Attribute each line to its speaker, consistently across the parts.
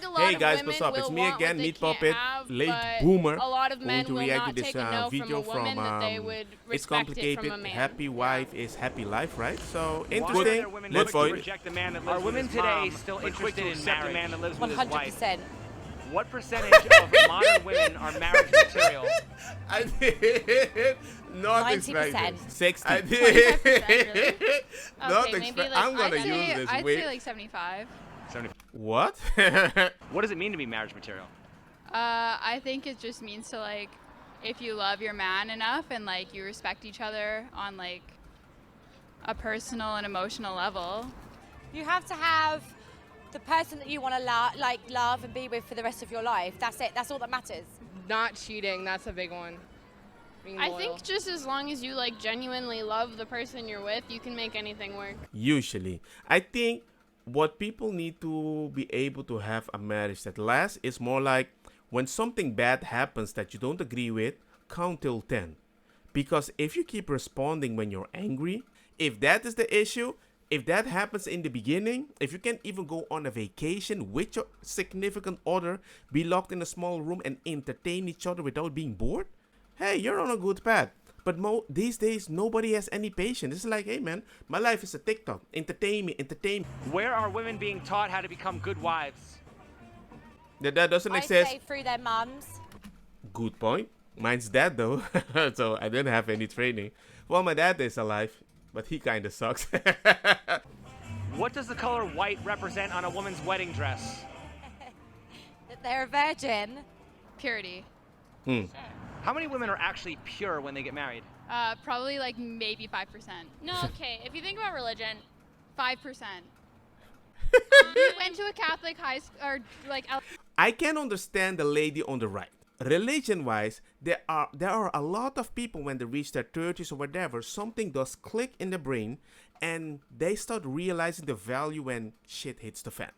Speaker 1: think a lot
Speaker 2: Hey
Speaker 1: of
Speaker 2: guys,
Speaker 1: women
Speaker 2: what's up?
Speaker 1: will
Speaker 2: It's me
Speaker 1: want
Speaker 2: again,
Speaker 1: what they
Speaker 2: Meat
Speaker 1: can't
Speaker 2: Puppet,
Speaker 1: have,
Speaker 2: late
Speaker 1: but
Speaker 2: boomer.
Speaker 1: a lot of
Speaker 2: Going
Speaker 1: men
Speaker 2: to
Speaker 1: will
Speaker 2: react
Speaker 1: not
Speaker 2: to this
Speaker 1: take a no from a
Speaker 2: video
Speaker 1: woman
Speaker 2: from
Speaker 1: that they would
Speaker 2: it's
Speaker 1: respect it
Speaker 2: complicated.
Speaker 1: from a man.
Speaker 2: Happy wife is happy life, right? So
Speaker 3: Why are
Speaker 2: interesting.
Speaker 3: there women
Speaker 2: Let's
Speaker 3: willing to
Speaker 2: vote.
Speaker 3: reject the man that lives with his mom, still interested in marrying a man that lives with his wife?
Speaker 4: 100%.
Speaker 3: What percentage of modern women are marriage material?
Speaker 2: I did not
Speaker 4: 90%.
Speaker 2: expect this. 60. I
Speaker 1: 25%,
Speaker 2: did. Not
Speaker 1: Okay, maybe
Speaker 2: expect.
Speaker 1: like
Speaker 2: I'm gonna
Speaker 1: I'd
Speaker 2: use
Speaker 1: say,
Speaker 2: this.
Speaker 1: I'd
Speaker 2: Wait.
Speaker 1: say like 75.
Speaker 2: What?
Speaker 3: What does it mean to be marriage material?
Speaker 1: I think it just means to like, if you love your man enough and like you respect each other on like a personal and emotional level.
Speaker 4: You have to have the person that you want to love and be with for the rest of your life. That's it. That's all that matters.
Speaker 5: Not cheating, that's a big one. Being
Speaker 1: I
Speaker 5: loyal.
Speaker 1: think just as long as you like genuinely love the person you're with, you can make anything work.
Speaker 2: Usually, I think what people need to be able to have a marriage that lasts is more like when something bad happens that you don't agree with, count till 10. Because if you keep responding when you're angry, if that is the issue, if that happens in the beginning, if you can't even go on a vacation with your significant other, be locked in a small room and entertain each other without being bored, hey, you're on a good path. But these days, nobody has any patience. It's like, hey man, my life is a TikTok. Entertain me, entertain me.
Speaker 3: Where are women being taught how to become good wives?
Speaker 2: That doesn't
Speaker 4: I'd
Speaker 2: exist.
Speaker 4: say through their mums.
Speaker 2: Good point. Mine's dad though, so I didn't have any training. Well, my dad is alive, but he kind of sucks.
Speaker 3: What does the color white represent on a woman's wedding dress?
Speaker 4: That they're a virgin.
Speaker 1: Purity.
Speaker 3: How many women are actually pure when they get married?
Speaker 1: Probably like maybe 5%. No, okay. If you think about religion, 5%. You went to a Catholic high school or like.
Speaker 2: I can understand the lady on the right. Religion-wise, there are a lot of people when they reach their 30s or whatever, something does click in the brain, and they start realizing the value when shit hits the fan.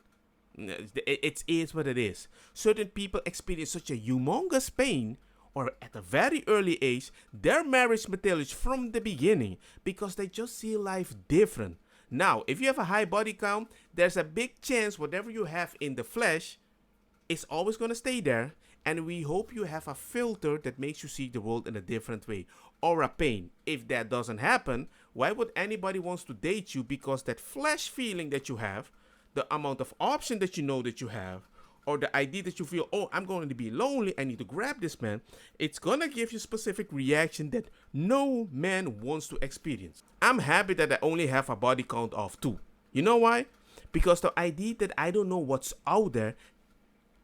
Speaker 2: It is what it is. Certain people experience such a humongous pain, or at a very early age, their marriage material from the beginning because they just see life different. Now, if you have a high body count, there's a big chance whatever you have in the flesh is always going to stay there. And we hope you have a filter that makes you see the world in a different way. Or a pain. If that doesn't happen, why would anybody wants to date you? Because that flesh feeling that you have, the amount of option that you know that you have, or the idea that you feel, oh, I'm going to be lonely, I need to grab this man, it's going to give you specific reaction that no man wants to experience. I'm happy that I only have a body count of 2. You know why? Because the idea that I don't know what's out there,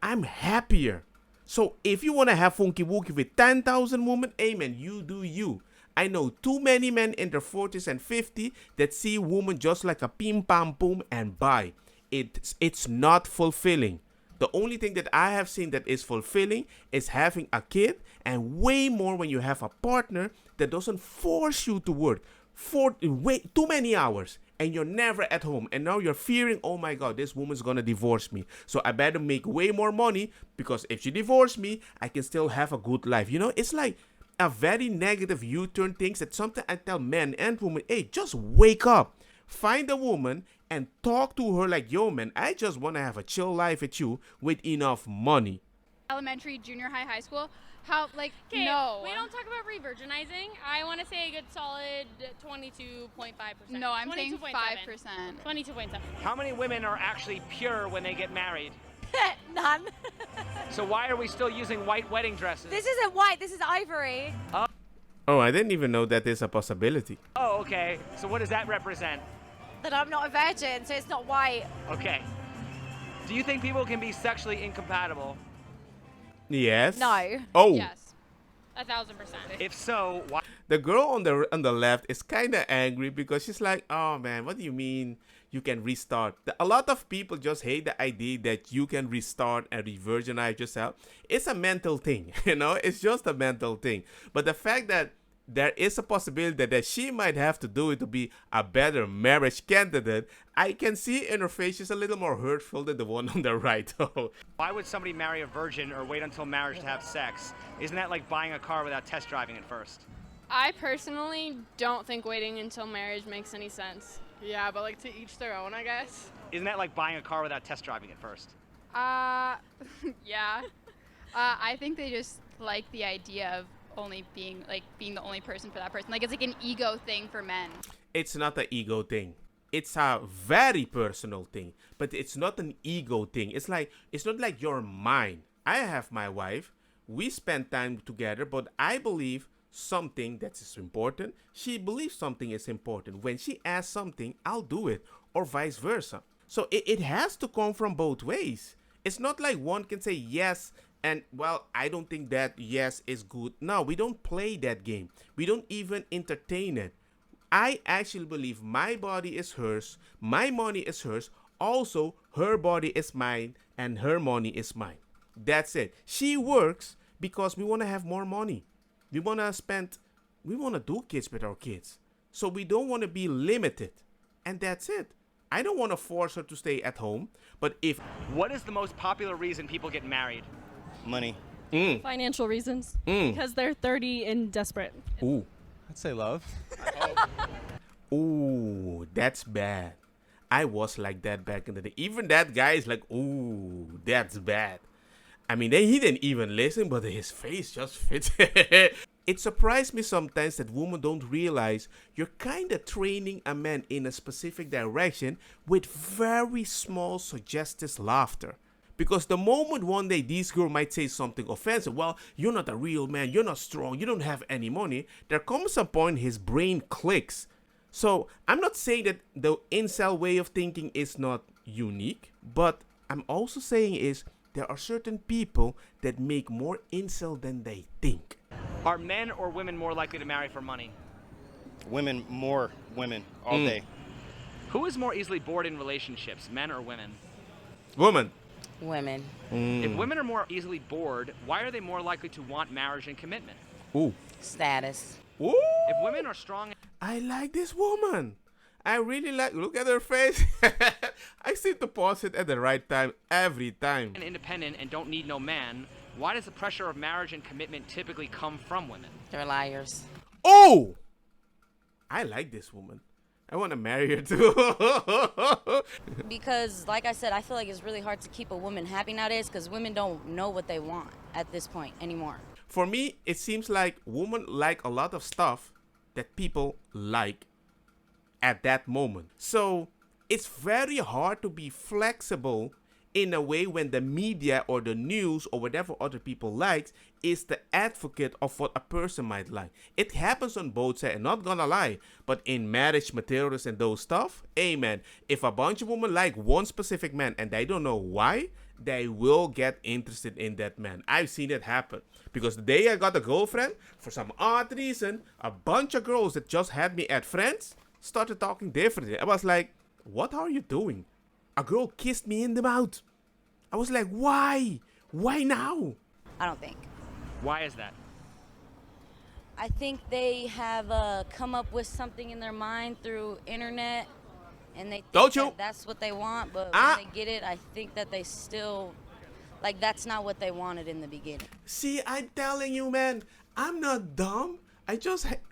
Speaker 2: I'm happier. So if you want to have funky wookie with 10,000 women, amen, you do you. I know too many men in their 40s and 50 that see women just like a pim pam boom and buy. It's not fulfilling. The only thing that I have seen that is fulfilling is having a kid, and way more when you have a partner that doesn't force you to work for way too many hours and you're never at home, and now you're fearing, oh my god, this woman's gonna divorce me, so I better make way more money because if she divorces me, I can still have a good life. You know, it's like a very negative U-turn things that sometimes I tell men and women, hey, just wake up. Find a woman and talk to her like, yo, man, I just want to have a chill life with you with enough money.
Speaker 1: Elementary, junior high, high school. How, like,
Speaker 6: Okay,
Speaker 1: no.
Speaker 6: we don't talk about revirginizing. I want to say a good solid 22.5%.
Speaker 1: No, I'm saying 5%.
Speaker 6: 22.7.
Speaker 3: How many women are actually pure when they get married?
Speaker 4: None.
Speaker 3: So why are we still using white wedding dresses?
Speaker 4: This isn't white, this is ivory.
Speaker 2: Oh, I didn't even know that is a possibility.
Speaker 3: Oh, okay. So what does that represent?
Speaker 4: That I'm not a virgin, so it's not white.
Speaker 3: Okay. Do you think people can be sexually incompatible?
Speaker 2: Yes.
Speaker 4: No.
Speaker 2: Oh.
Speaker 6: Yes. 1,000%.
Speaker 3: If so, why?
Speaker 2: The girl on the left is kind of angry because she's like, oh man, what do you mean you can restart? A lot of people just hate the idea that you can restart and revirginize yourself. It's a mental thing, you know? It's just a mental thing. But the fact that there is a possibility that she might have to do it to be a better marriage candidate, I can see in her face she's a little more hurtful than the one on the right.
Speaker 3: Why would somebody marry a virgin or wait until marriage to have sex? Isn't that like buying a car without test driving it first?
Speaker 1: I personally don't think waiting until marriage makes any sense.
Speaker 5: Yeah, but like to each their own, I guess.
Speaker 3: Isn't that like buying a car without test driving it first?
Speaker 1: Yeah. I think they just like the idea of only being the only person for that person. Like it's like an ego thing for men.
Speaker 2: It's not an ego thing. It's a very personal thing, but it's not an ego thing. It's not like you're mine. I have my wife. We spend time together, but I believe something that is important. She believes something is important. When she asks something, I'll do it, or vice versa. So it has to come from both ways. It's not like one can say yes and, well, I don't think that yes is good. No, we don't play that game. We don't even entertain it. I actually believe my body is hers, my money is hers, also her body is mine, and her money is mine. That's it. She works because we want to have more money. We want to do kids with our kids. So we don't want to be limited. And that's it. I don't want to force her to stay at home, but if...
Speaker 3: What is the most popular reason people get married?
Speaker 7: Money.
Speaker 8: Financial reasons. Because they're 30 and desperate.
Speaker 2: Ooh.
Speaker 9: I'd say love.
Speaker 2: Ooh, that's bad. I was like that back in the day. Even that guy is like, ooh, that's bad. I mean, he didn't even listen, but his face just fits. It surprised me sometimes that women don't realize you're kind of training a man in a specific direction with very small suggestive laughter. Because the moment one day this girl might say something offensive, well, you're not a real man, you're not strong, you don't have any money, there comes a point his brain clicks. So I'm not saying that the incel way of thinking is not unique, but I'm also saying is there are certain people that make more incel than they think.
Speaker 3: Are men or women more likely to marry for money?
Speaker 7: Women, more women, all day.
Speaker 3: Who is more easily bored in relationships, men or women?
Speaker 2: Woman.
Speaker 4: Women.
Speaker 3: If women are more easily bored, why are they more likely to want marriage and commitment?
Speaker 2: Ooh.
Speaker 4: Status.
Speaker 2: Ooh.
Speaker 3: If women are strong...
Speaker 2: I like this woman. I really like, look at her face. I seem to pause it at the right time every time.
Speaker 3: and independent and don't need no man, why does the pressure of marriage and commitment typically come from women?
Speaker 4: They're liars.
Speaker 2: Oh! I like this woman. I want to marry her too.
Speaker 4: Because, like I said, I feel like it's really hard to keep a woman happy nowadays because women don't know what they want at this point anymore.
Speaker 2: For me, it seems like women like a lot of stuff that people like at that moment. So it's very hard to be flexible in a way when the media or the news or whatever other people likes is the advocate of what a person might like. It happens on both sides, and not gonna lie, but in marriage materials and those stuff, amen. If a bunch of women like one specific man and they don't know why, they will get interested in that man. I've seen it happen. Because the day I got a girlfriend, for some odd reason, a bunch of girls that just had me at friends started talking differently. I was like, what are you doing? A girl kissed me in the mouth. I was like, why? Why now?
Speaker 4: I don't think.
Speaker 3: Why is that?
Speaker 4: I think they have come up with something in their mind through internet, and they think that that's what they want, but when they get it, I think that they still, like, that's not what they wanted in the beginning.
Speaker 2: See, I'm telling you, man, I'm not dumb.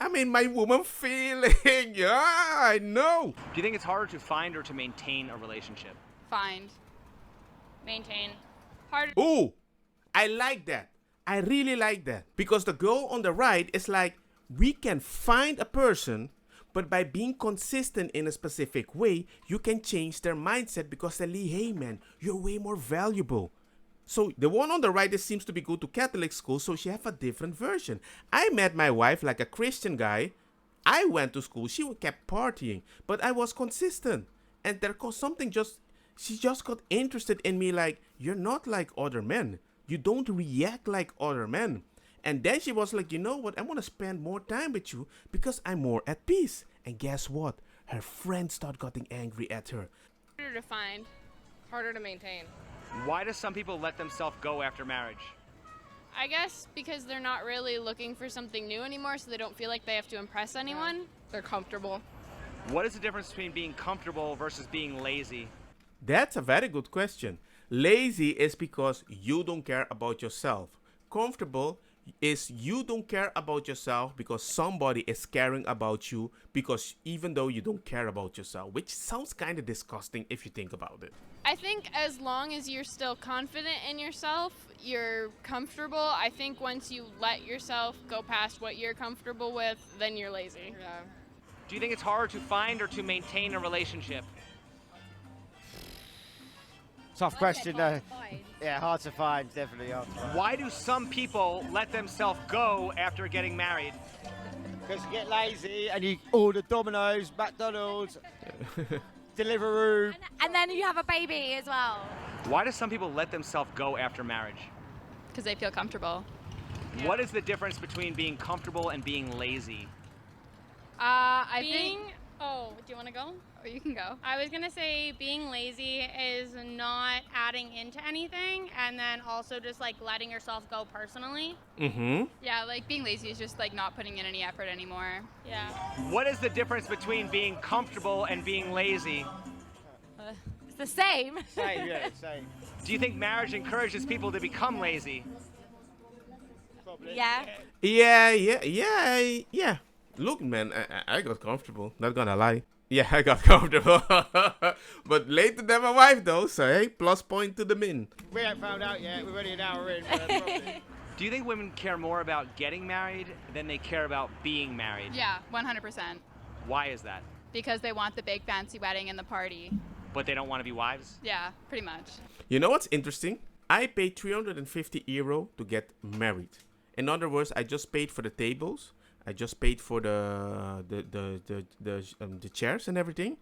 Speaker 2: I'm in my woman feeling. Yeah, I know.
Speaker 3: Do you think it's harder to find or to maintain a relationship?
Speaker 1: Find.
Speaker 6: Maintain. Harder.
Speaker 2: Ooh, I like that. I really like that. Because the girl on the right is like, we can find a person, but by being consistent in a specific way, you can change their mindset because they're like, hey man, you're way more valuable. So the one on the right seems to be go to Catholic school, so she have a different version. I met my wife like a Christian guy. I went to school, she kept partying, but I was consistent. And there was something she just got interested in me like, you're not like other men. You don't react like other men. And then she was like, you know what? I want to spend more time with you because I'm more at peace. And guess what? Her friends start getting angry at her.
Speaker 6: Harder to find.
Speaker 5: Harder to maintain.
Speaker 3: Why do some people let themselves go after marriage?
Speaker 6: I guess because they're not really looking for something new anymore, so they don't feel like they have to impress anyone.
Speaker 5: They're comfortable.
Speaker 3: What is the difference between being comfortable versus being lazy?
Speaker 2: That's a very good question. Lazy is because you don't care about yourself. Comfortable is you don't care about yourself because somebody is caring about you, because even though you don't care about yourself, which sounds kind of disgusting if you think about it.
Speaker 6: I think as long as you're still confident in yourself, you're comfortable. I think once you let yourself go past what you're comfortable with, then you're lazy.
Speaker 5: Yeah.
Speaker 3: Do you think it's harder to find or to maintain a relationship?
Speaker 9: Tough question, though. Yeah, hard to find, definitely hard to find.
Speaker 3: Why do some people let themselves go after getting married?
Speaker 9: Because you get lazy and you order Domino's, McDonald's, Deliveroo.
Speaker 10: And then you have a baby as well.
Speaker 3: Why do some people let themselves go after marriage?
Speaker 1: Because they feel comfortable.
Speaker 3: What is the difference between being comfortable and being lazy?
Speaker 1: I
Speaker 11: Being,
Speaker 1: think.
Speaker 11: oh, do you want to go?
Speaker 1: Or you can go.
Speaker 11: I was going to say being lazy is not adding into anything and then also just like letting yourself go personally.
Speaker 2: Mm-hmm.
Speaker 1: Yeah, like being lazy is just like not putting in any effort anymore.
Speaker 11: Yeah.
Speaker 3: What is the difference between being comfortable and being lazy?
Speaker 10: It's the same.
Speaker 9: Same, yeah, same.
Speaker 3: Do you think marriage encourages people to become lazy?
Speaker 9: Probably.
Speaker 10: Yeah.
Speaker 2: Yeah. Look, man, I got comfortable. Not gonna lie. Yeah, I got comfortable. But later than my wife, though, so hey, plus point to the min.
Speaker 9: We haven't found out yet. We're only an hour in. But probably.
Speaker 3: Do you think women care more about getting married than they care about being married?
Speaker 1: Yeah, 100%.
Speaker 3: Why is that?
Speaker 1: Because they want the big fancy wedding and the party.
Speaker 3: But they don't want to be wives?
Speaker 1: Yeah, pretty much.
Speaker 2: You know what's interesting? I paid €350 to get married. In other words, I just paid for the tables. I just paid for the chairs and everything,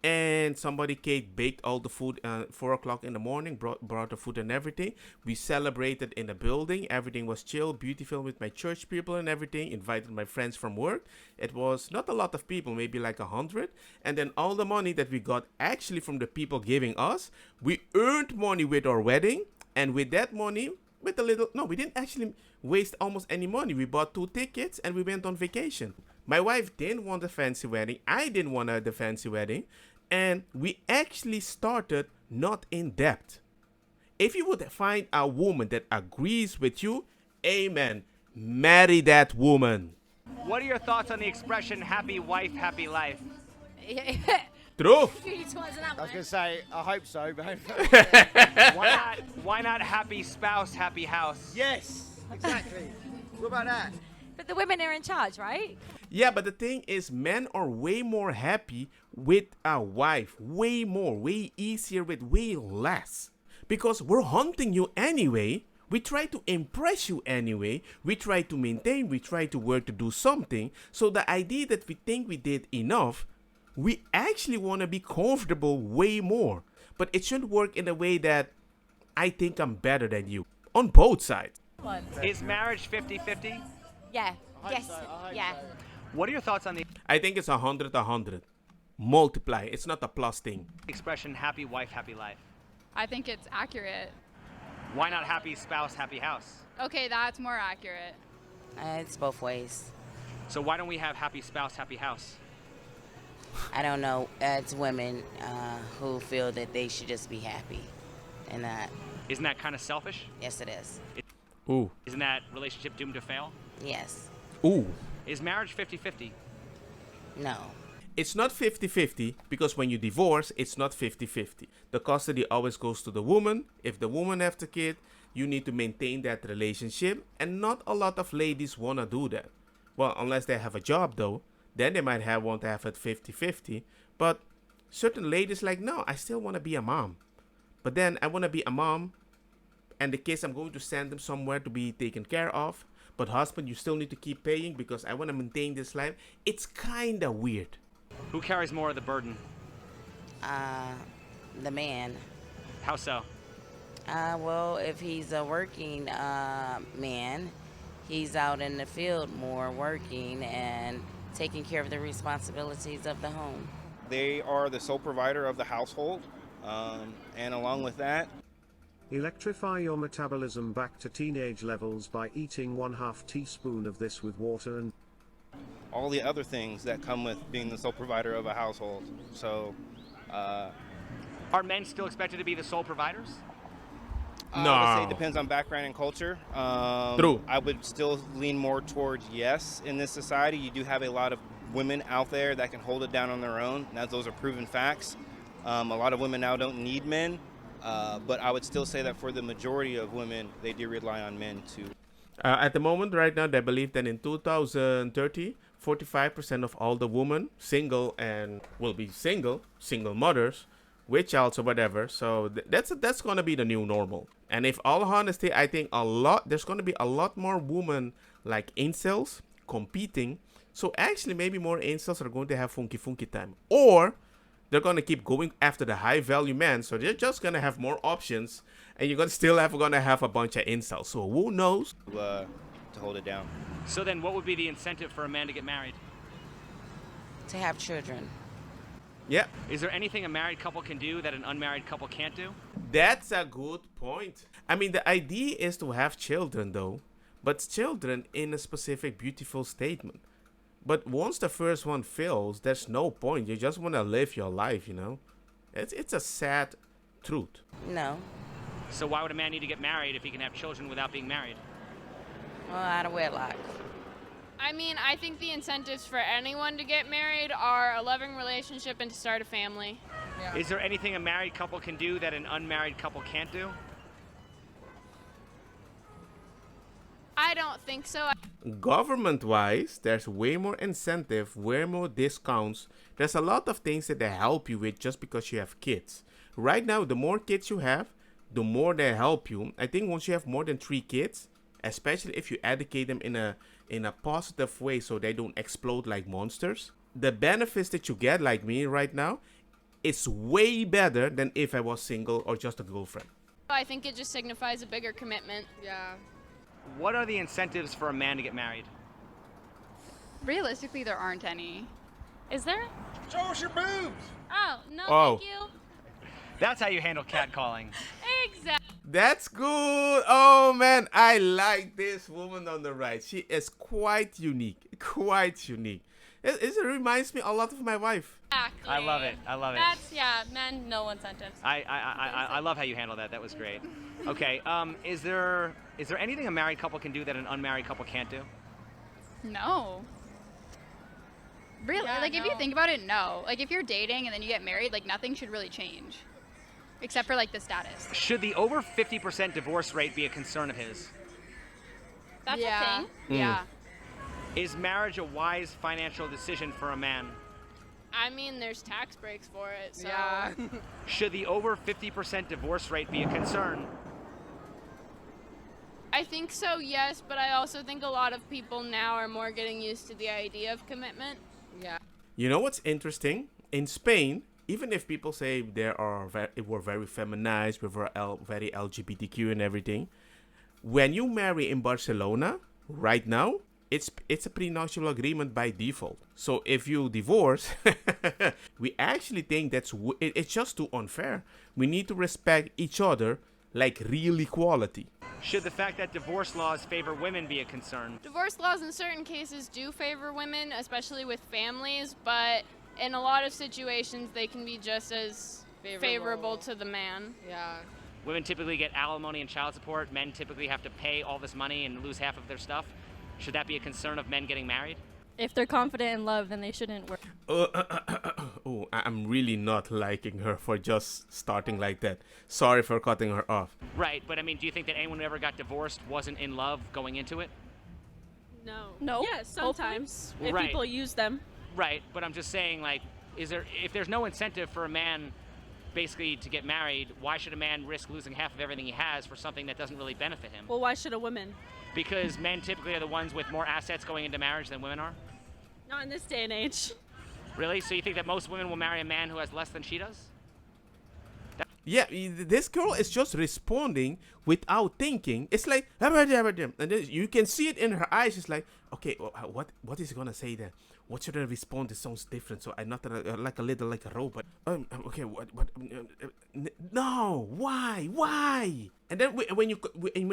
Speaker 2: and somebody baked all the food 4 o'clock in the morning, brought the food and everything. We celebrated in the building. Everything was chill, beautiful with my church people and everything. Invited my friends from work. It was not a lot of people, maybe like 100. And then all the money that we got actually from the people giving us, we earned money with our wedding, and with that money, we didn't actually waste almost any money. We bought 2 tickets and we went on vacation. My wife didn't want a fancy wedding. I didn't want the fancy wedding. And we actually started not in debt. If you would find a woman that agrees with you, amen, marry that woman.
Speaker 3: What are your thoughts on the expression happy wife, happy life?
Speaker 2: True.
Speaker 9: I was going to say, I hope so, but
Speaker 3: Why not happy spouse, happy house?
Speaker 9: yes, exactly. What about that?
Speaker 10: But the women are in charge, right?
Speaker 2: Yeah, but the thing is, men are way more happy with a wife. Way more, way easier with way less. Because we're hunting you anyway. We try to impress you anyway. We try to maintain, we try to work to do something. So the idea that we think we did enough, we actually want to be comfortable way more. But it shouldn't work in a way that I think I'm better than you. On both sides.
Speaker 3: Is marriage 50-50?
Speaker 10: Yeah. Yes. Yeah.
Speaker 3: What are your thoughts on the
Speaker 2: I think it's 100. Multiply. It's not a plus thing.
Speaker 3: expression happy wife, happy life?
Speaker 1: I think it's accurate.
Speaker 3: Why not happy spouse, happy house?
Speaker 1: Okay, that's more accurate.
Speaker 4: It's both ways.
Speaker 3: So why don't we have happy spouse, happy house?
Speaker 4: I don't know. It's women who feel that they should just be happy. And
Speaker 3: Isn't that kind of selfish?
Speaker 4: yes, it is.
Speaker 2: Ooh.
Speaker 3: Isn't that relationship doomed to fail?
Speaker 4: Yes.
Speaker 2: Ooh.
Speaker 3: Is marriage 50-50?
Speaker 4: No.
Speaker 2: It's not 50-50 because when you divorce, it's not 50-50. The custody always goes to the woman. If the woman has the kid, you need to maintain that relationship. And not a lot of ladies want to do that. Well, unless they have a job though. Then they might want to have it 50-50. But certain ladies like, no, I still want to be a mom. But then I want to be a mom. And the kids, I'm going to send them somewhere to be taken care of. But husband, you still need to keep paying because I want to maintain this life. It's kind of weird.
Speaker 3: Who carries more of the burden?
Speaker 4: The man.
Speaker 3: How so?
Speaker 4: Well, if he's a working man, he's out in the field more working and taking care of the responsibilities of the home.
Speaker 7: They are the sole provider of the household, and along with that,
Speaker 12: electrify your metabolism back to teenage levels by eating 1/2 teaspoon of this with water and
Speaker 7: all the other things that come with being the sole provider of a household. So,
Speaker 3: Are men still expected to be the sole providers?
Speaker 7: I would say it depends on background and culture.
Speaker 2: True.
Speaker 7: I would still lean more towards yes in this society. You do have a lot of women out there that can hold it down on their own. Now, those are proven facts. A lot of women now don't need men. But I would still say that for the majority of women, they do rely on men to.
Speaker 2: At the moment, right now, they believe that in 2030, 45% of all the women single and will be single mothers, with child or whatever. So that's gonna be the new normal. And if all honesty, I think there's gonna be a lot more women like incels competing. So actually, maybe more incels are going to have funky time, or they're gonna keep going after the high value men. So they're just gonna have more options, and you're gonna have a bunch of incels. So who knows?
Speaker 7: To hold it down.
Speaker 3: So then, what would be the incentive for a man to get married?
Speaker 4: To have children.
Speaker 2: Yeah.
Speaker 3: Is there anything a married couple can do that an unmarried couple can't do?
Speaker 2: That's a good point. I mean, the idea is to have children, though, but children in a specific beautiful statement. But once the first one fails, there's no point. You just want to live your life, you know? It's a sad truth.
Speaker 4: No.
Speaker 3: So why would a man need to get married if he can have children without being married?
Speaker 4: Well, out of wedlock.
Speaker 6: I mean, I think the incentives for anyone to get married are a loving relationship and to start a family.
Speaker 3: Yeah. Is there anything a married couple can do that an unmarried couple can't do?
Speaker 6: I don't think so.
Speaker 2: Government-wise, there's way more incentive, way more discounts. There's a lot of things that they help you with just because you have kids. Right now, the more kids you have, the more they help you. I think once you have more than 3 kids, especially if you educate them in a positive way so they don't explode like monsters, the benefits that you get, like me right now, it's way better than if I was single or just a girlfriend.
Speaker 6: I think it just signifies a bigger commitment.
Speaker 5: Yeah.
Speaker 3: What are the incentives for a man to get married?
Speaker 1: Realistically, there aren't any.
Speaker 10: Is there?
Speaker 9: Show us your boobs.
Speaker 10: Oh, no,
Speaker 2: Oh.
Speaker 10: thank you.
Speaker 3: That's how you handle catcalling.
Speaker 10: Exactly.
Speaker 2: That's good. Oh man, I like this woman on the right. She is quite unique. Quite unique. It reminds me a lot of my wife.
Speaker 10: Exactly.
Speaker 3: I love it. I love it.
Speaker 10: That's, yeah, men, no incentives.
Speaker 3: I love how you handle that. That was great. Okay. Is there anything a married couple can do that an unmarried couple can't do?
Speaker 1: No. Really?
Speaker 10: Yeah,
Speaker 1: like, if you
Speaker 10: no.
Speaker 1: think about it, no. Like, if you're dating and then you get married, like, nothing should really change. Except for, like, the status.
Speaker 3: Should the over 50% divorce rate be a concern of his?
Speaker 10: That's
Speaker 1: Yeah.
Speaker 10: a thing.
Speaker 1: Yeah.
Speaker 3: Is marriage a wise financial decision for a man?
Speaker 6: I mean, there's tax breaks for it, so.
Speaker 5: Yeah.
Speaker 3: Should the over 50% divorce rate be a concern?
Speaker 6: I think so, yes, but I also think a lot of people now are more getting used to the idea of commitment.
Speaker 5: Yeah.
Speaker 2: You know what's interesting? In Spain, even if people say we're very feminized, we're very LGBTQ and everything, when you marry in Barcelona right now, it's a prenuptial agreement by default. So if you divorce, we actually think it's just too unfair. We need to respect each other like real equality.
Speaker 3: Should the fact that divorce laws favor women be a concern?
Speaker 6: Divorce laws in certain cases do favor women, especially with families, but in a lot of situations they can be just as favorable to the man.
Speaker 5: Yeah.
Speaker 3: Women typically get alimony and child support. Men typically have to pay all this money and lose half of their stuff. Should that be a concern of men getting married?
Speaker 8: If they're confident in love, then they shouldn't work.
Speaker 2: Oh, I'm really not liking her for just starting like that. Sorry for cutting her off.
Speaker 3: Right, but I mean, do you think that anyone who ever got divorced wasn't in love going into it?
Speaker 8: No.
Speaker 10: No.
Speaker 8: Yeah, sometimes. If
Speaker 3: Right.
Speaker 8: people use them.
Speaker 3: Right, but I'm just saying, like, if there's no incentive for a man basically to get married, why should a man risk losing half of everything he has for something that doesn't really benefit him?
Speaker 8: Well, why should a woman?
Speaker 3: Because men typically are the ones with more assets going into marriage than women are?
Speaker 8: Not in this day and age.
Speaker 3: Really? So you think that most women will marry a man who has less than she does?
Speaker 2: Yeah, this girl is just responding without thinking. It's like, and then you can see it in her eyes. It's like, okay, what is he gonna say then? What should I respond? It sounds different, so I'm not like a little like a robot. Okay, no, why? And then when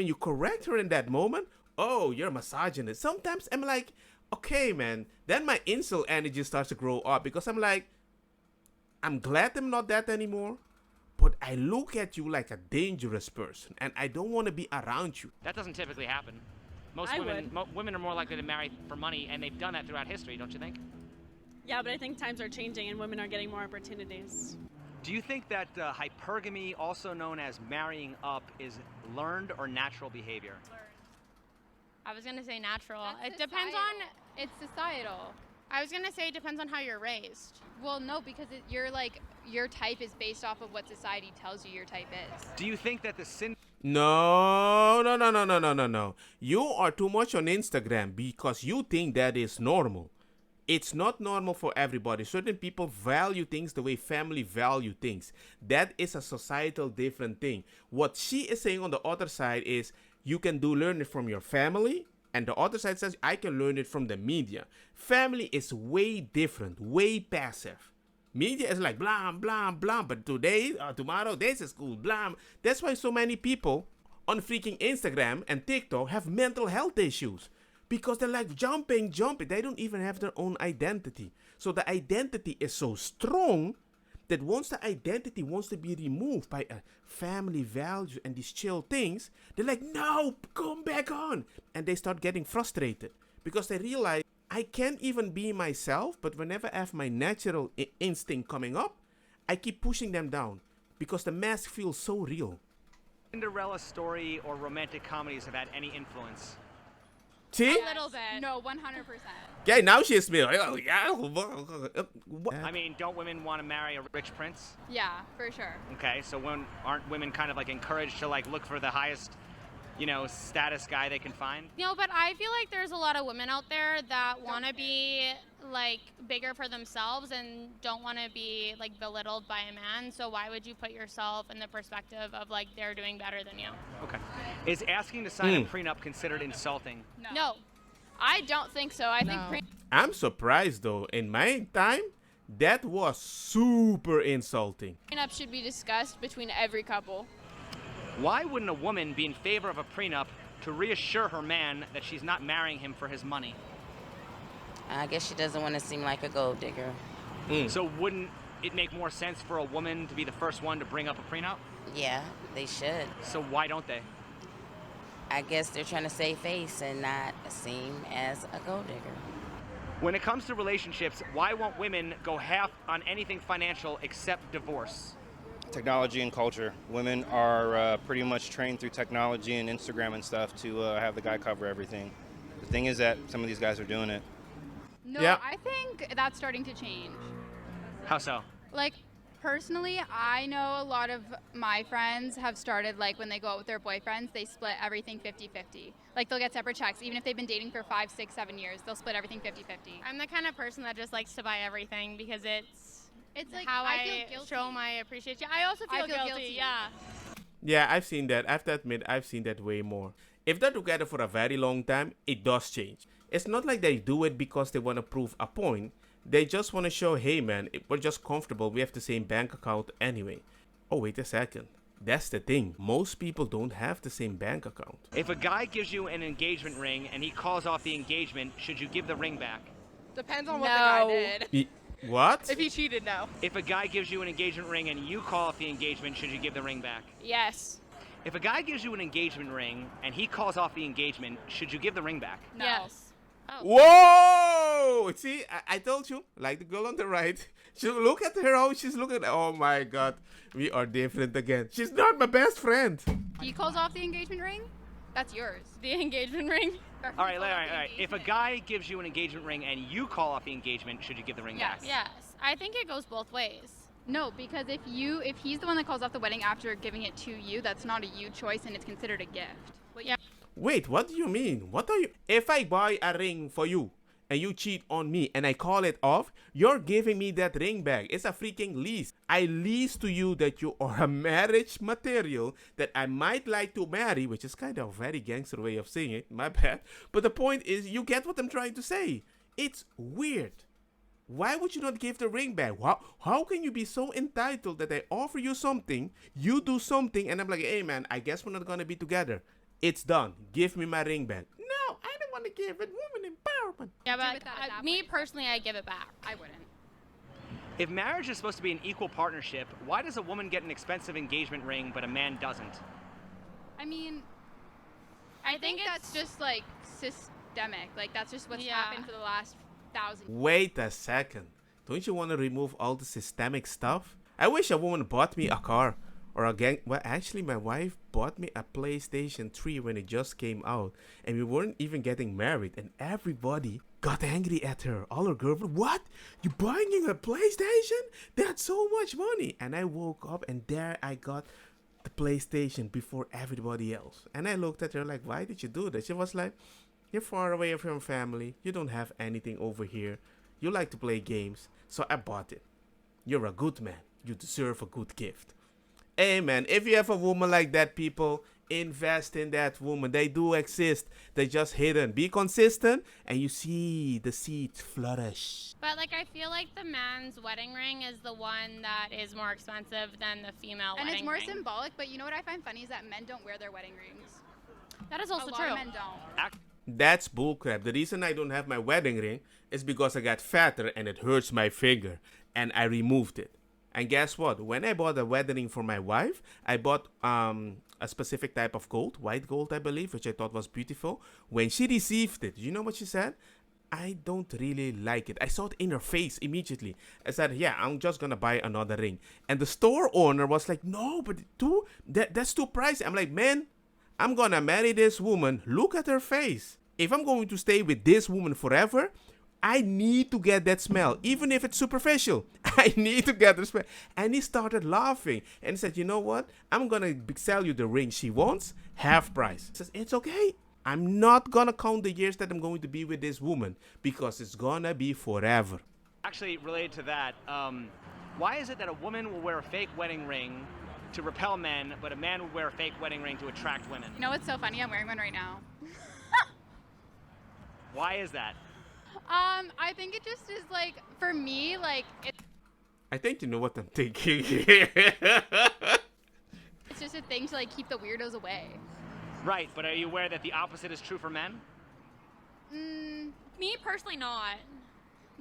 Speaker 2: you correct her in that moment, oh, you're a misogynist. Sometimes I'm like, okay, man. Then my incel energy starts to grow up because I'm like, I'm glad I'm not that anymore. But I look at you like a dangerous person, and I don't want to be around you.
Speaker 3: That doesn't typically happen. Most women are more likely to marry for money, and they've done that throughout history, don't you think?
Speaker 8: Yeah, but I think times are changing and women are getting more opportunities.
Speaker 13: Do you think that hypergamy, also known as marrying up, is learned or natural behavior?
Speaker 11: I was gonna say natural.
Speaker 1: That's
Speaker 11: It depends on.
Speaker 1: It's societal.
Speaker 11: I was gonna say it depends on how you're raised.
Speaker 1: Well, no, because you're like your type is based off of what society tells you your type is.
Speaker 13: Do you think that the
Speaker 2: No, no, no, no, no, no, no, no. You are too much on Instagram because you think that is normal. It's not normal for everybody. Certain people value things the way family value things. That is a societal different thing. What she is saying on the other side is you can learn it from your family. And the other side says I can learn it from the media. Family is way different, way passive. Media is like blah, blah, blah. But today, tomorrow, this is cool, blah. That's why so many people on freaking Instagram and TikTok have mental health issues. Because they're like jumping. They don't even have their own identity. So the identity is so strong that once the identity wants to be removed by a family values and these chill things, they're like, no, come back on. And they start getting frustrated because they realize I can't even be myself, but whenever I have my natural instinct coming up, I keep pushing them down because the mask feels so real.
Speaker 13: Cinderella story or romantic comedies have had any influence?
Speaker 2: See?
Speaker 1: A little bit. No, 100%.
Speaker 2: Okay, now she's me. Oh, yeah.
Speaker 13: I mean, don't women want to marry a rich prince?
Speaker 1: Yeah, for sure.
Speaker 13: Okay, so aren't women kind of like encouraged to like look for the highest, status guy they can find?
Speaker 11: But I feel like there's a lot of women out there that want to be like bigger for themselves and don't want to be like belittled by a man. So why would you put yourself in the perspective of like they're doing better than you?
Speaker 13: Okay. Is asking to sign a prenup considered insulting?
Speaker 11: No.
Speaker 6: I don't think so. I think
Speaker 2: I'm surprised though. In my time, that was super insulting.
Speaker 6: prenup should be discussed between every couple.
Speaker 13: Why wouldn't a woman be in favor of a prenup to reassure her man that she's not marrying him for his money?
Speaker 4: I guess she doesn't want to seem like a gold digger.
Speaker 13: So wouldn't it make more sense for a woman to be the first one to bring up a prenup?
Speaker 4: Yeah, they should.
Speaker 13: So why don't they?
Speaker 4: I guess they're trying to save face and not seem as a gold digger.
Speaker 13: When it comes to relationships, why won't women go half on anything financial except divorce?
Speaker 7: Technology and culture. Women are pretty much trained through technology and Instagram and stuff to have the guy cover everything. The thing is that some of these guys are doing it.
Speaker 1: No,
Speaker 2: Yeah.
Speaker 1: I think that's starting to change.
Speaker 13: How so?
Speaker 1: Like, personally, I know a lot of my friends have started, like, when they go out with their boyfriends, they split everything 50-50. Like, they'll get separate checks. Even if they've been dating for 5, 6, 7 years, they'll split everything 50-50.
Speaker 11: I'm the kind of person that just likes to buy everything because it's
Speaker 1: like,
Speaker 11: how
Speaker 1: I feel guilty.
Speaker 11: show my appreciation. I also feel guilty. Yeah.
Speaker 2: Yeah, I've seen that. I have to admit, I've seen that way more. If they're together for a very long time, it does change. It's not like they do it because they want to prove a point. They just want to show, hey man, we're just comfortable. We have the same bank account anyway. Oh, wait a second. That's the thing. Most people don't have the same bank account.
Speaker 13: If a guy gives you an engagement ring and he calls off the engagement, should you give the ring back?
Speaker 5: Depends on what the guy did.
Speaker 2: What?
Speaker 5: If he cheated, no.
Speaker 13: If a guy gives you an engagement ring and you call off the engagement, should you give the ring back?
Speaker 6: Yes.
Speaker 13: If a guy gives you an engagement ring and he calls off the engagement, should you give the ring back?
Speaker 6: No.
Speaker 11: Yes.
Speaker 2: Whoa! See, I told you, like the girl on the right. Look at her, how she's looking. Oh my God, we are different again. She's not my best friend.
Speaker 1: He calls off the engagement ring? That's yours.
Speaker 11: The engagement ring?
Speaker 13: All right. If a guy gives you an engagement ring and you call off the engagement, should you give the ring back?
Speaker 11: Yes. I think it goes both ways.
Speaker 1: No, because if he's the one that calls off the wedding after giving it to you, that's not a you choice and it's considered a gift.
Speaker 11: Yeah.
Speaker 2: Wait, what do you mean? What are you? If I buy a ring for you and you cheat on me and I call it off, you're giving me that ring back. It's a freaking lease. I lease to you that you are a marriage material that I might like to marry, which is kind of a very gangster way of saying it. My bad. But the point is, you get what I'm trying to say. It's weird. Why would you not give the ring back? How can you be so entitled that I offer you something, you do something, and I'm like, hey man, I guess we're not going to be together. It's done. Give me my ring back. No, I don't want to give it. Woman empowerment.
Speaker 11: Yeah, but me personally, I give it back.
Speaker 1: I wouldn't.
Speaker 13: If marriage is supposed to be an equal partnership, why does a woman get an expensive engagement ring but a man doesn't?
Speaker 1: I mean, I think that's just like systemic. Like that's just what's happened for the last 1,000 years.
Speaker 2: Wait a second. Don't you want to remove all the systemic stuff? I wish a woman bought me a car or a gang. Well, actually, my wife bought me a PlayStation 3 when it just came out, and we weren't even getting married, and everybody got angry at her. All her girlfriends, what? You buying a PlayStation? That's so much money. And I woke up, and there I got the PlayStation before everybody else. And I looked at her like, why did you do that? She was like, you're far away from family. You don't have anything over here. You like to play games, so I bought it. You're a good man. You deserve a good gift. Hey man, if you have a woman like that, people, invest in that woman. They do exist. They're just hidden. Be consistent and you see the seeds flourish.
Speaker 11: But like, I feel like the man's wedding ring is the one that is more expensive than the female wedding ring.
Speaker 1: And it's more symbolic, but you know what I find funny is that men don't wear their wedding rings.
Speaker 11: That is also
Speaker 1: a
Speaker 11: true.
Speaker 1: lot of men don't.
Speaker 2: That's bullcrap. The reason I don't have my wedding ring is because I got fatter and it hurts my finger and I removed it. And guess what? When I bought a wedding ring for my wife, I bought a specific type of gold, white gold, I believe, which I thought was beautiful. When she received it, you know what she said? I don't really like it. I saw it in her face immediately. I said, yeah, I'm just going to buy another ring. And the store owner was like, no, but that's too pricey. I'm like, man, I'm going to marry this woman. Look at her face. If I'm going to stay with this woman forever, I need to get that smell, even if it's superficial. I need to get the smell. And he started laughing and said, you know what? I'm going to sell you the ring she wants, half price. He says, it's okay. I'm not going to count the years that I'm going to be with this woman because it's going to be forever.
Speaker 13: Actually, related to that, why is it that a woman will wear a fake wedding ring to repel men, but a man will wear a fake wedding ring to attract women?
Speaker 1: You know what's so funny? I'm wearing one right now.
Speaker 13: Why is that?
Speaker 1: I think it just is like, for me, like,
Speaker 2: I think you know what I'm thinking.
Speaker 1: it's just a thing to like keep the weirdos away.
Speaker 13: Right, but are you aware that the opposite is true for men?
Speaker 11: Me personally, not.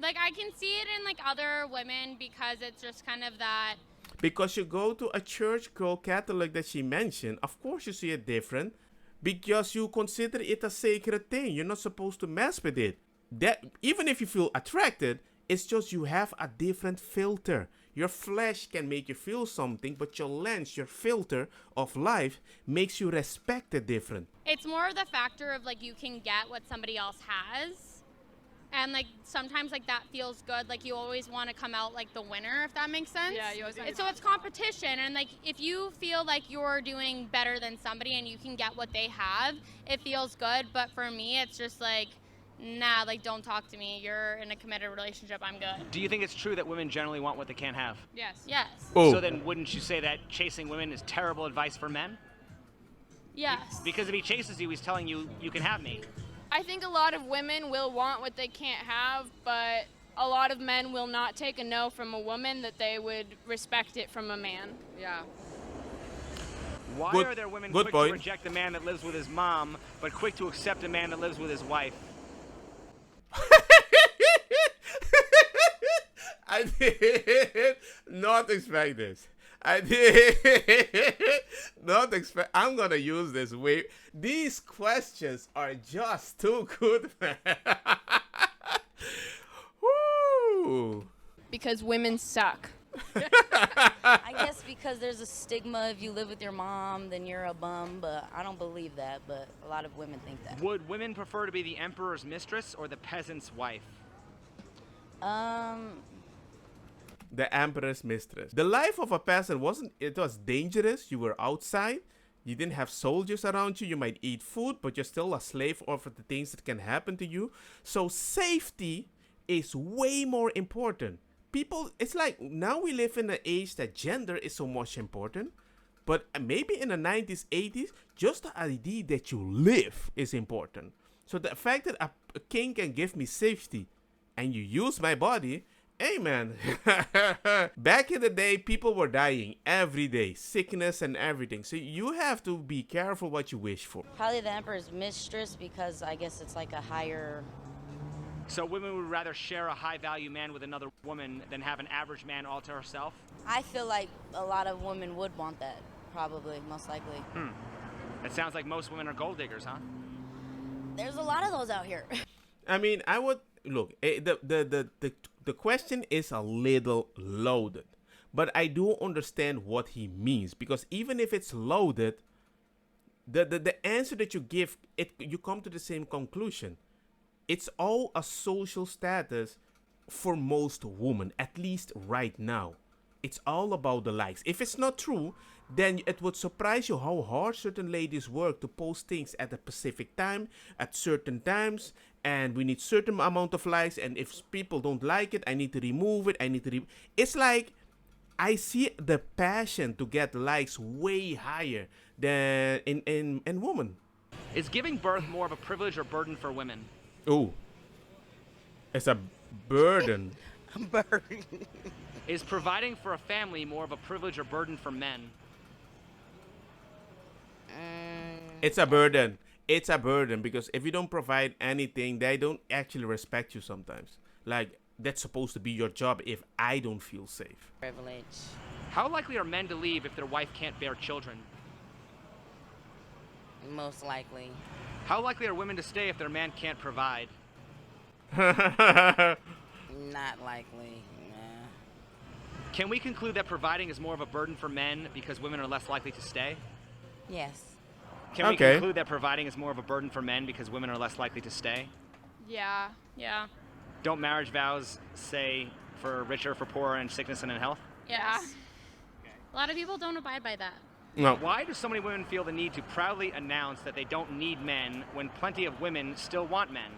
Speaker 11: Like, I can see it in like other women because it's just kind of that.
Speaker 2: Because you go to a church girl Catholic that she mentioned, of course you see it different. Because you consider it a sacred thing. You're not supposed to mess with it. That even if you feel attracted, it's just you have a different filter. Your flesh can make you feel something, but your lens, your filter of life makes you respect it different.
Speaker 11: It's more of the factor of like you can get what somebody else has. And like sometimes like that feels good. Like you always want to come out like the winner, if that makes sense.
Speaker 1: Yeah, you always want to.
Speaker 11: So it's competition, and like if you feel like you're doing better than somebody and you can get what they have, it feels good. But for me, it's just like, nah, like don't talk to me. You're in a committed relationship. I'm good.
Speaker 13: Do you think it's true that women generally want what they can't have?
Speaker 1: Yes.
Speaker 11: Yes.
Speaker 2: Oh.
Speaker 13: So then wouldn't you say that chasing women is terrible advice for men?
Speaker 11: Yes.
Speaker 13: Because if he chases you, he's telling you, you can have me.
Speaker 6: I think a lot of women will want what they can't have, but a lot of men will not take a no from a woman that they would respect it from a man.
Speaker 5: Yeah.
Speaker 13: Why are there women quick to reject a man that lives with his mom, but quick to accept a man that lives with his wife?
Speaker 2: I did not expect this. I did not expect. I'm gonna use this way. These questions are just too good, man. Woo.
Speaker 6: Because women suck.
Speaker 4: I guess because there's a stigma if you live with your mom, then you're a bum, but I don't believe that, but a lot of women think that.
Speaker 13: Would women prefer to be the emperor's mistress or the peasant's wife?
Speaker 2: The emperor's mistress. The life of a peasant was dangerous. You were outside. You didn't have soldiers around you. You might eat food, but you're still a slave over the things that can happen to you. So safety is way more important. People, it's like now we live in an age that gender is so much important. But maybe in the 90s, 80s, just the idea that you live is important. So the fact that a king can give me safety and you use my body, hey man, back in the day, people were dying every day, sickness and everything. So you have to be careful what you wish for.
Speaker 4: Probably the emperor's mistress because I guess it's like a higher...
Speaker 13: So women would rather share a high-value man with another woman than have an average man all to herself?
Speaker 4: I feel like a lot of women would want that, probably, most likely.
Speaker 13: It sounds like most women are gold diggers, huh?
Speaker 4: There's a lot of those out here.
Speaker 2: I mean, I would... Look, the question is a little loaded. but I do understand what he means, because even if it's loaded, the answer that you give, you come to the same conclusion. It's all a social status for most women, at least right now. It's all about the likes. If it's not true, then it would surprise you how hard certain ladies work to post things at a specific time, at certain times, and we need certain amount of likes, and if people don't like it, I need to remove it. It's like, I see the passion to get likes way higher than in women.
Speaker 13: Is giving birth more of a privilege or burden for women?
Speaker 2: Oh, it's a burden.
Speaker 14: Burden.
Speaker 13: Is providing for a family more of a privilege or burden for men?
Speaker 2: It's a burden. It's a burden, because if you don't provide anything, they don't actually respect you sometimes. Like, that's supposed to be your job if I don't feel safe.
Speaker 14: Privilege.
Speaker 13: How likely are men to leave if their wife can't bear children?
Speaker 14: Most likely.
Speaker 13: How likely are women to stay if their man can't provide?
Speaker 14: Not likely. Nah.
Speaker 13: Can we conclude that providing is more of a burden for men because women are less likely to stay?
Speaker 14: Yes.
Speaker 13: Can we conclude that providing is more of a burden for men because women are less likely to stay?
Speaker 1: Yeah.
Speaker 11: Yeah.
Speaker 13: Don't marriage vows say for richer, for poorer, and sickness and in health?
Speaker 11: Yeah. A lot of people don't abide by that.
Speaker 2: No.
Speaker 13: Why do so many women feel the need to proudly announce that they don't need men when plenty of women still want men?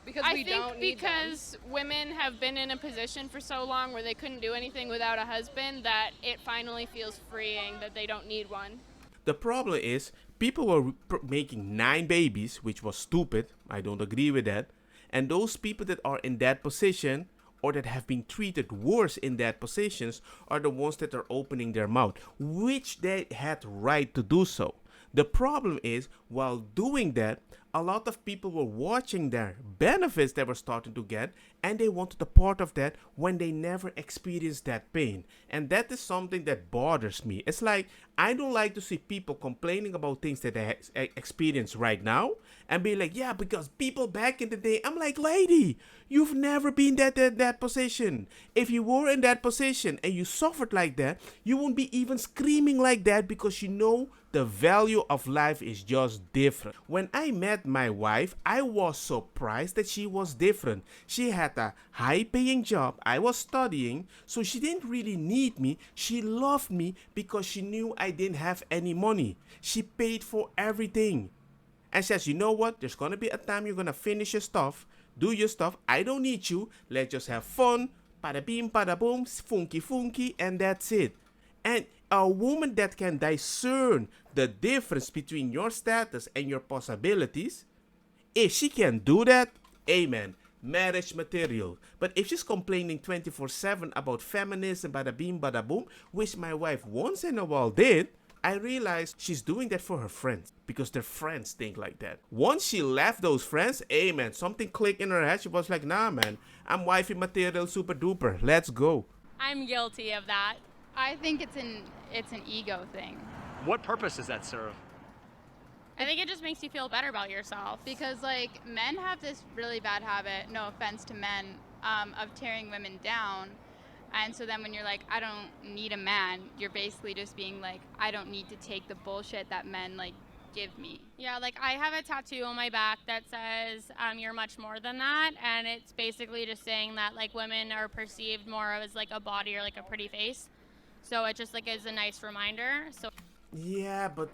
Speaker 5: Because
Speaker 6: I think because women have been in a position for so long where they couldn't do anything without a husband that it finally feels freeing that they don't need one.
Speaker 2: The problem is, people were making 9 babies, which was stupid. I don't agree with that. And those people that are in that position, or that have been treated worse in that positions, are the ones that are opening their mouth, which they had right to do so. The problem is, while doing that, a lot of people were watching their benefits they were starting to get, and they wanted a part of that when they never experienced that pain. And that is something that bothers me. It's like, I don't like to see people complaining about things that they experience right now and be like, yeah, because people back in the day. I'm like, lady, you've never been that position. If you were in that position and you suffered like that, you won't be even screaming like that, because you know the value of life is just different. When I met my wife, I was surprised that she was different. She had a high-paying job. I was studying, so she didn't really need me. She loved me because she knew I didn't have any money. She paid for everything. And says, you know what? There's going to be a time you're going to finish your stuff, do your stuff. I don't need you. Let's just have fun. Pada bim, pada boom, funky, funky, and that's it. And a woman that can discern the difference between your status and your possibilities, if she can do that, amen, marriage material. But if she's complaining 24/7 about feminism, bada bing, bada boom, which my wife once in a while did, I realized she's doing that for her friends, because their friends think like that. Once she left those friends, amen, something clicked in her head. She was like, nah, man, I'm wifey material, super duper. Let's go.
Speaker 11: I'm guilty of that.
Speaker 1: I think it's an ego thing.
Speaker 13: What purpose does that serve?
Speaker 11: I think it just makes you feel better about yourself.
Speaker 1: Because, like, men have this really bad habit, no offense to men, of tearing women down. And so then when you're like, I don't need a man, you're basically just being like, I don't need to take the bullshit that men, like, give me.
Speaker 11: Yeah, like, I have a tattoo on my back that says, you're much more than that. And it's basically just saying that, like, women are perceived more as, like, a body or, like, a pretty face. So it just, like, is a nice reminder. So.
Speaker 2: Yeah, but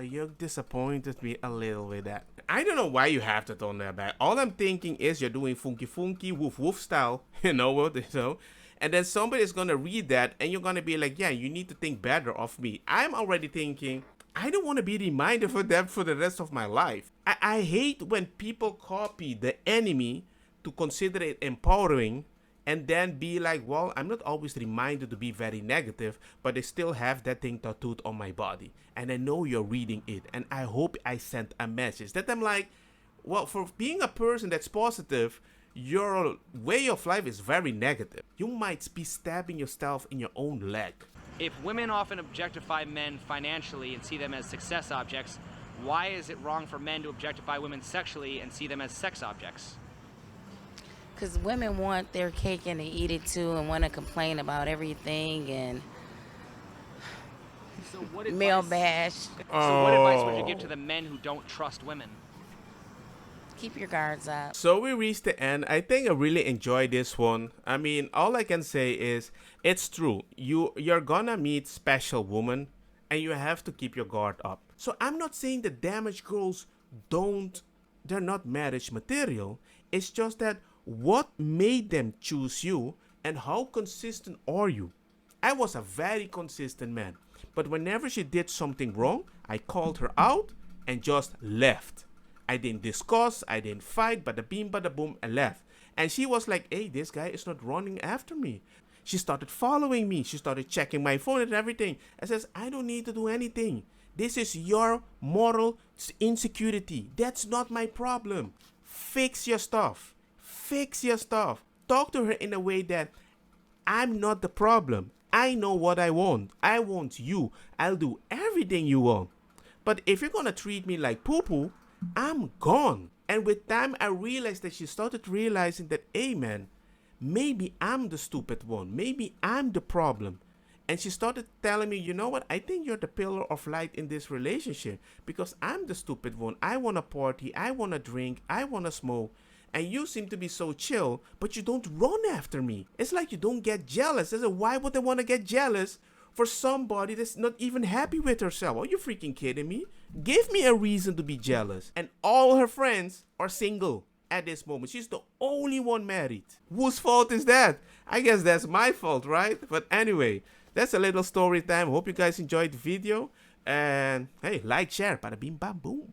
Speaker 2: you disappointed me a little with that. I don't know why you have that on there back. All I'm thinking is you're doing funky funky woof woof style, you know what? So, and then somebody's gonna read that and you're gonna be like, yeah, you need to think better of me. I'm already thinking, I don't want to be reminded for that for the rest of my life. I hate when people copy the enemy to consider it empowering, and then be like, well, I'm not always reminded to be very negative, but I still have that thing tattooed on my body. And I know you're reading it. And I hope I sent a message that I'm like, well, for being a person that's positive, your way of life is very negative. You might be stabbing yourself in your own leg.
Speaker 13: If women often objectify men financially and see them as success objects, why is it wrong for men to objectify women sexually and see them as sex objects?
Speaker 14: Because women want their cake and they eat it too and want to complain about everything and
Speaker 3: So what
Speaker 14: male
Speaker 3: advice,
Speaker 14: bash.
Speaker 3: So what advice would you give to the men who don't trust women?
Speaker 14: Keep your guards up.
Speaker 2: So we reached the end. I think I really enjoyed this one. I mean, all I can say is it's true. You're gonna meet special women and you have to keep your guard up. So I'm not saying that damaged girls they're not marriage material. It's just that what made them choose you and how consistent are you? I was a very consistent man. But whenever she did something wrong, I called her out and just left. I didn't discuss, I didn't fight, bada beam, bada boom, and left. And she was like, hey, this guy is not running after me. She started following me. She started checking my phone and everything. I says, I don't need to do anything. This is your moral insecurity. That's not my problem. Fix your stuff. Fix your stuff. Talk to her in a way that I'm not the problem. I know what I want. I want you. I'll do everything you want. But if you're gonna treat me like poo-poo, I'm gone. And with time, I realized that she started realizing that, hey man, maybe I'm the stupid one. Maybe I'm the problem. And she started telling me, you know what? I think you're the pillar of light in this relationship because I'm the stupid one. I want to party. I want to drink. I want to smoke. And you seem to be so chill, but you don't run after me. It's like you don't get jealous. I said, why would I want to get jealous for somebody that's not even happy with herself? Are you freaking kidding me? Give me a reason to be jealous. And all her friends are single at this moment. She's the only one married. Whose fault is that? I guess that's my fault, right? But anyway, that's a little story time. Hope you guys enjoyed the video. And hey, like, share, bada bing, bam, boom.